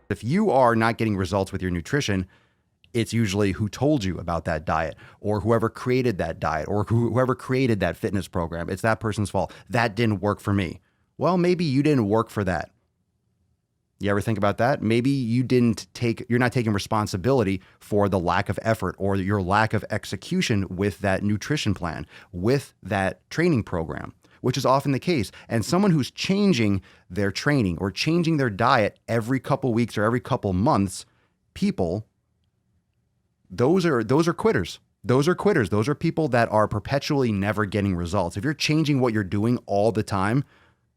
If you are not getting results with your nutrition, it's usually who told you about that diet or whoever created that diet or whoever created that fitness program. It's that person's fault. That didn't work for me. Well, maybe you didn't work for that. You ever think about that? Maybe you're not taking responsibility for the lack of effort or your lack of execution with that nutrition plan, with that training program, which is often the case. And someone who's changing their training or changing their diet every couple weeks or every couple months, those are quitters. Those are quitters. Those are people that are perpetually never getting results. If you're changing what you're doing all the time,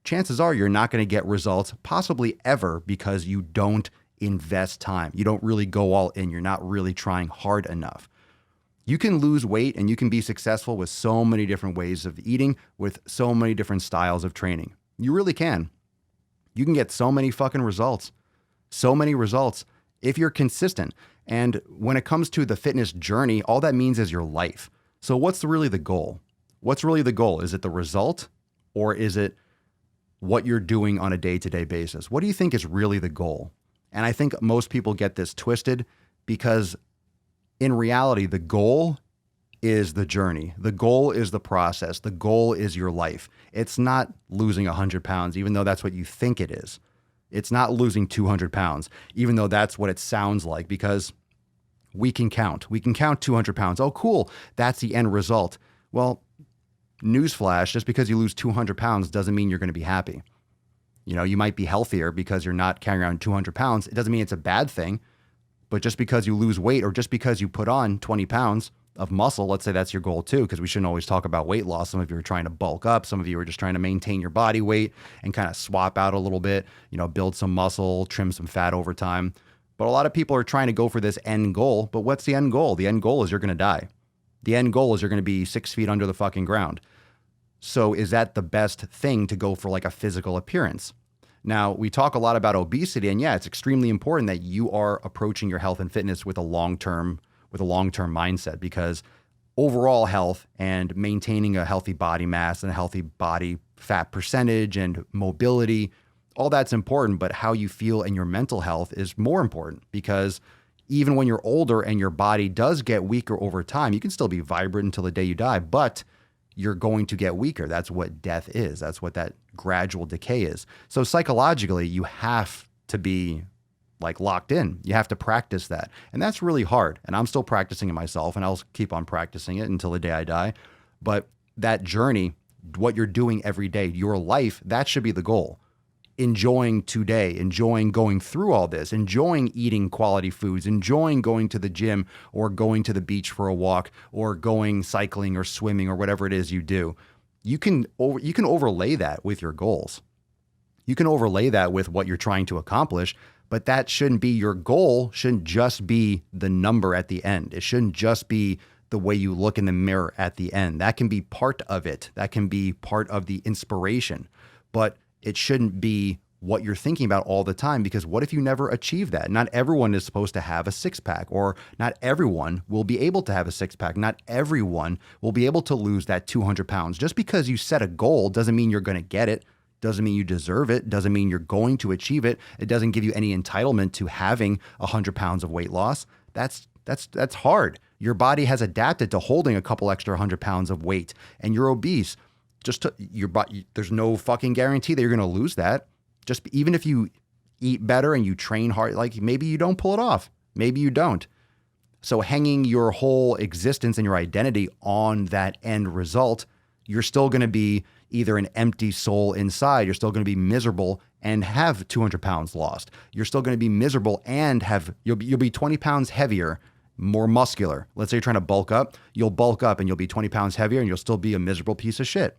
chances are you're not going to get results possibly ever because you don't invest time. You don't really go all in. You're not really trying hard enough. You can lose weight and you can be successful with so many different ways of eating, with so many different styles of training. You really can. You can get so many fucking results. So many results if you're consistent. And when it comes to the fitness journey, all that means is your life. So what's really the goal? What's really the goal? Is it the result or is it what you're doing on a day-to-day basis? What do you think is really the goal? And I think most people get this twisted because in reality, the goal is the journey. The goal is the process. The goal is your life. It's not losing 100 pounds, even though that's what you think it is. It's not losing 200 pounds, even though that's what it sounds like, because we can count. We can count 200 pounds. Oh, cool. That's the end result. Well, newsflash, just because you lose 200 pounds doesn't mean you're going to be happy. You know, you might be healthier because you're not carrying around 200 pounds. It doesn't mean it's a bad thing, but just because you lose weight or just because you put on 20 pounds of muscle, let's say that's your goal too, because we shouldn't always talk about weight loss. Some of you are trying to bulk up. Some of you are just trying to maintain your body weight and kind of swap out a little bit, you know, build some muscle, trim some fat over time. But a lot of people are trying to go for this end goal. But what's the end goal? The end goal is you're going to die. The end goal is you're going to be 6 feet under the fucking ground. So is that the best thing to go for, like a physical appearance? Now, we talk a lot about obesity, and yeah, it's extremely important that you are approaching your health and fitness with a long-term mindset, because overall health and maintaining a healthy body mass and a healthy body fat percentage and mobility, all that's important, but how you feel and your mental health is more important, because even when you're older and your body does get weaker over time, you can still be vibrant until the day you die, but you're going to get weaker. That's what death is. That's what that gradual decay is. So psychologically, you have to be like locked in. You have to practice that. And that's really hard. And I'm still practicing it myself, and I'll keep on practicing it until the day I die. But that journey, what you're doing every day, your life, that should be the goal. Enjoying today, enjoying going through all this, enjoying eating quality foods, enjoying going to the gym or going to the beach for a walk or going cycling or swimming or whatever it is you do. You can overlay that with your goals. You can overlay that with what you're trying to accomplish, but that shouldn't be your goal, shouldn't just be the number at the end. It shouldn't just be the way you look in the mirror at the end. That can be part of it. That can be part of the inspiration, but it shouldn't be what you're thinking about all the time, because what if you never achieve that? Not everyone is supposed to have a six-pack, or not everyone will be able to have a six-pack. Not everyone will be able to lose that 200 pounds. Just because you set a goal doesn't mean you're going to get it, doesn't mean you deserve it, doesn't mean you're going to achieve it. It doesn't give you any entitlement to having 100 pounds of weight loss. That's hard. Your body has adapted to holding a couple extra 100 pounds of weight, and you're obese. There's no fucking guarantee that you're going to lose that. Just even if you eat better and you train hard, like maybe you don't pull it off. Maybe you don't. So hanging your whole existence and your identity on that end result, you're still going to be either an empty soul inside. You're still going to be miserable and have 200 pounds lost. You're still going to be miserable and you'll be 20 pounds heavier, more muscular. Let's say you're trying to bulk up. You'll bulk up and you'll be 20 pounds heavier and you'll still be a miserable piece of shit.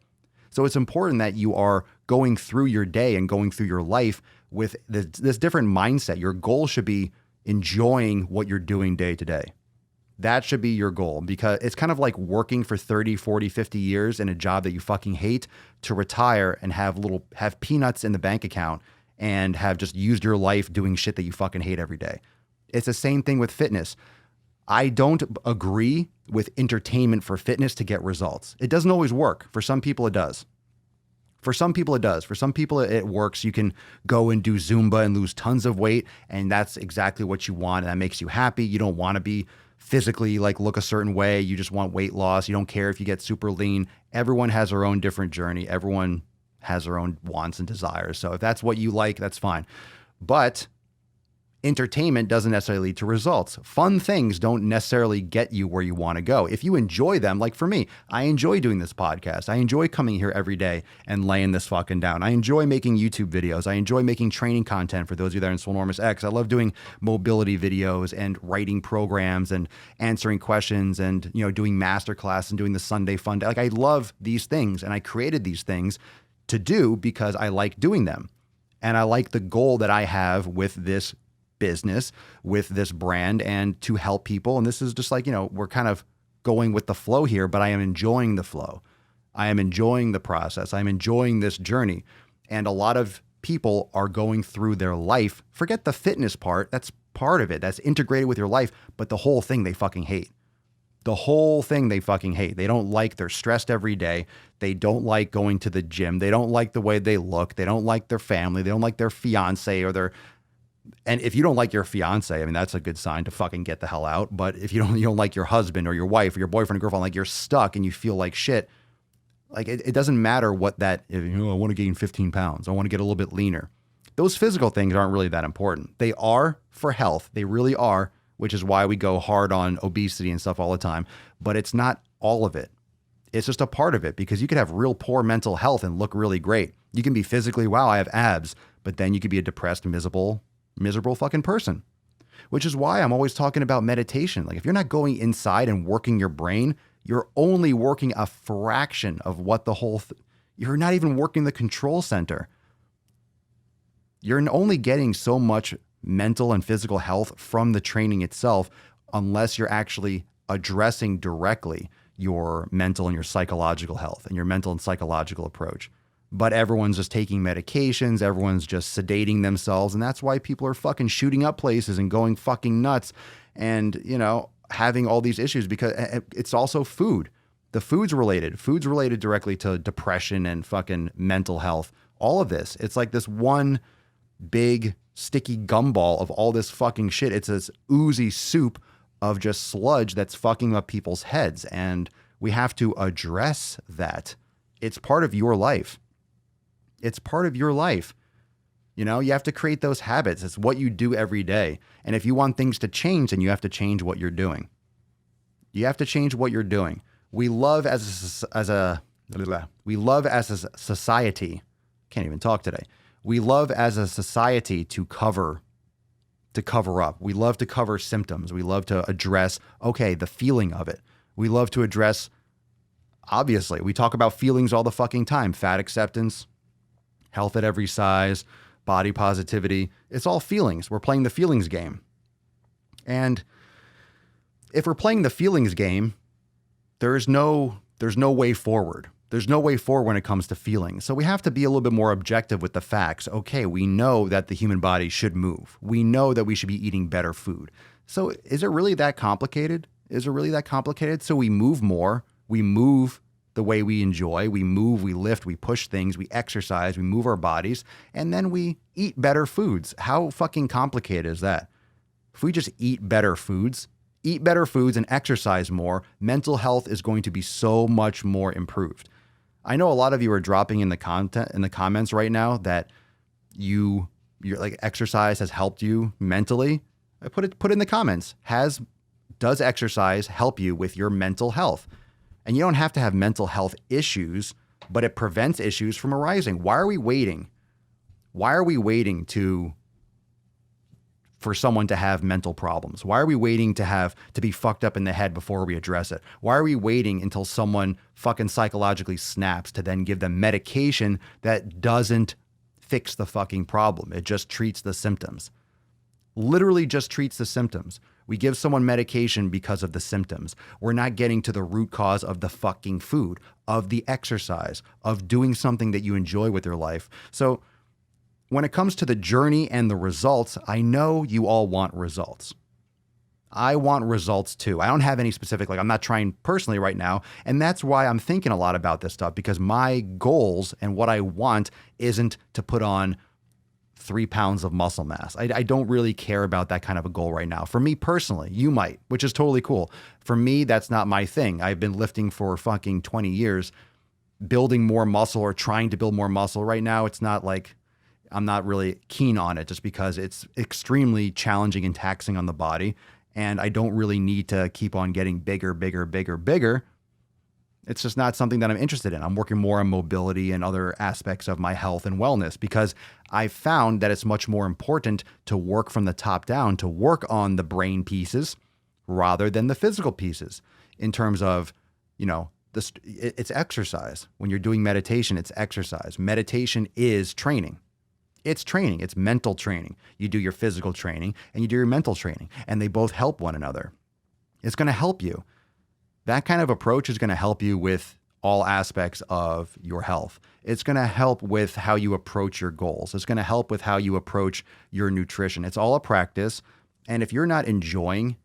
So it's important that you are going through your day and going through your life with this different mindset. Your goal should be enjoying what you're doing day to day. That should be your goal, because it's kind of like working for 30, 40, 50 years in a job that you fucking hate to retire and have peanuts in the bank account and have just used your life doing shit that you fucking hate every day. It's the same thing with fitness. I don't agree with entertainment for fitness to get results. It doesn't always work. For some people, it does. For some people, it does. For some people, it works. You can go and do Zumba and lose tons of weight, and that's exactly what you want. And that makes you happy. You don't want to be physically like look a certain way. You just want weight loss. You don't care if you get super lean. Everyone has their own different journey. Everyone has their own wants and desires. So if that's what you like, that's fine. But entertainment doesn't necessarily lead to results. Fun things don't necessarily get you where you want to go. If you enjoy them, like for me, I enjoy doing this podcast. I enjoy coming here every day and laying this fucking down. I enjoy making YouTube videos. I enjoy making training content for those of you that are in Swolenormous X. I love doing mobility videos and writing programs and answering questions and, you know, doing masterclass and doing the Sunday fun day. Like I love these things, and I created these things to do because I like doing them. And I like the goal that I have with this business, with this brand, and to help people. And this is just like, you know, we're kind of going with the flow here, but I am enjoying the flow. I am enjoying the process. I'm enjoying this journey. And a lot of people are going through their life. Forget the fitness part. That's part of it. That's integrated with your life. But the whole thing they fucking hate. The whole thing they fucking hate. They don't like, they're stressed every day. They don't like going to the gym. They don't like the way they look. They don't like their family. They don't like their fiance or their. And if you don't like your fiance, I mean, that's a good sign to fucking get the hell out. But if you don't like your husband or your wife or your boyfriend or girlfriend, like you're stuck and you feel like shit, like it doesn't matter what that, if, you know, I want to gain 15 pounds. I want to get a little bit leaner. Those physical things aren't really that important. They are for health. They really are, which is why we go hard on obesity and stuff all the time. But it's not all of it. It's just a part of it, because you could have real poor mental health and look really great. You can be physically, wow, I have abs, but then you could be a depressed, miserable fucking person, which is why I'm always talking about meditation. Like if you're not going inside and working your brain, you're only working a fraction of what the whole, you're not even working the control center. You're only getting so much mental and physical health from the training itself, unless you're actually addressing directly your mental and your psychological health and your mental and psychological approach. But everyone's just taking medications. Everyone's just sedating themselves. And that's why people are fucking shooting up places and going fucking nuts and, you know, having all these issues, because it's also food. The food's related. Food's related directly to depression and fucking mental health. All of this. It's like this one big sticky gumball of all this fucking shit. It's this oozy soup of just sludge that's fucking up people's heads. And we have to address that. It's part of your life. It's part of your life. You know, you have to create those habits. It's what you do every day. And if you want things to change, then you have to change what you're doing. You have to change what you're doing. We love as a society. Can't even talk today. We love as a society to cover up. We love to cover symptoms. We love to address, okay, the feeling of it. We love to address, obviously, we talk about feelings all the fucking time. Fat acceptance, health at every size, body positivity. It's all feelings. We're playing the feelings game. And if we're playing the feelings game, there's no way forward. There's no way forward when it comes to feelings. So we have to be a little bit more objective with the facts. Okay, we know that the human body should move. We know that we should be eating better food. So is it really that complicated? Is it really that complicated? So we move more. We move the way we enjoy. We move, we lift, we push things, we exercise, we move our bodies, and then we eat better foods. How fucking complicated is that? If we just eat better foods and exercise more, mental health is going to be so much more improved. I know a lot of you are dropping in the comments right now that you're like exercise has helped you mentally. I put it in the comments. Does exercise help you with your mental health? And you don't have to have mental health issues, but it prevents issues from arising. Why are we waiting? Why are we waiting for someone to have mental problems? Why are we waiting to be fucked up in the head before we address it? Why are we waiting until someone fucking psychologically snaps to then give them medication that doesn't fix the fucking problem? It just treats the symptoms. Literally just treats the symptoms. We give someone medication because of the symptoms. We're not getting to the root cause of the fucking food, of the exercise, of doing something that you enjoy with your life. So when it comes to the journey and the results, I know you all want results. I want results too. I don't have any specific, like I'm not trying personally right now. And that's why I'm thinking a lot about this stuff, because my goals and what I want isn't to put on 3 pounds of muscle mass. I don't really care about that kind of a goal right now. For me personally, you might, which is totally cool. For me, that's not my thing. I've been lifting for fucking 20 years, building more muscle or trying to build more muscle right now. It's not like I'm not really keen on it just because it's extremely challenging and taxing on the body. And I don't really need to keep on getting bigger, bigger, bigger, bigger. It's just not something that I'm interested in. I'm working more on mobility and other aspects of my health and wellness, because I found that it's much more important to work from the top down, to work on the brain pieces rather than the physical pieces in terms of, it's exercise. When you're doing meditation, it's exercise. Meditation is training. It's training. It's mental training. You do your physical training and you do your mental training, and they both help one another. It's going to help you. That kind of approach is going to help you with all aspects of your health. It's going to help with how you approach your goals. It's going to help with how you approach your nutrition. It's all a practice. And if you're not enjoying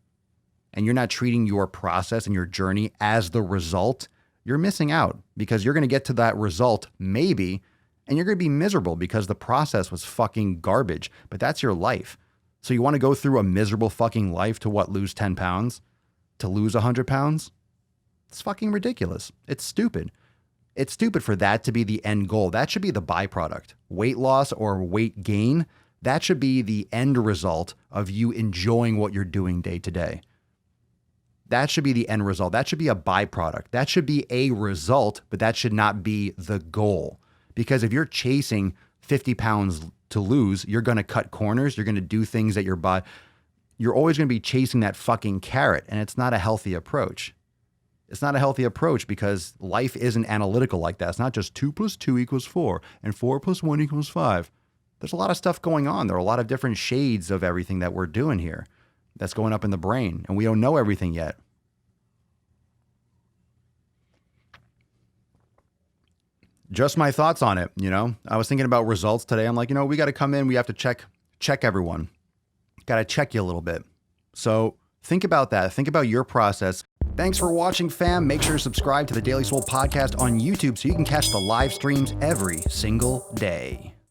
and you're not treating your process and your journey as the result, you're missing out, because you're going to get to that result maybe, and you're going to be miserable because the process was fucking garbage. But that's your life. So you want to go through a miserable fucking life to lose 10 pounds? To lose 100 pounds? It's fucking ridiculous. It's stupid. It's stupid for that to be the end goal. That should be the byproduct. Weight loss or weight gain, that should be the end result of you enjoying what you're doing day to day. That should be the end result. That should be a byproduct. That should be a result, but that should not be the goal. Because if you're chasing 50 pounds to lose, you're going to cut corners. You're going to do things that you're always going to be chasing that fucking carrot, and it's not a healthy approach. It's not a healthy approach, because life isn't analytical like that. It's not just 2 + 2 = 4 and 4 + 1 = 5. There's a lot of stuff going on. There are a lot of different shades of everything that we're doing here that's going up in the brain, and we don't know everything yet. Just my thoughts on it. I was thinking about results today. I'm like, we got to come in. We have to check everyone. Got to check you a little bit. So think about that. Think about your process. Thanks for watching, fam. Make sure to subscribe to the Daily Swole podcast on YouTube so you can catch the live streams every single day.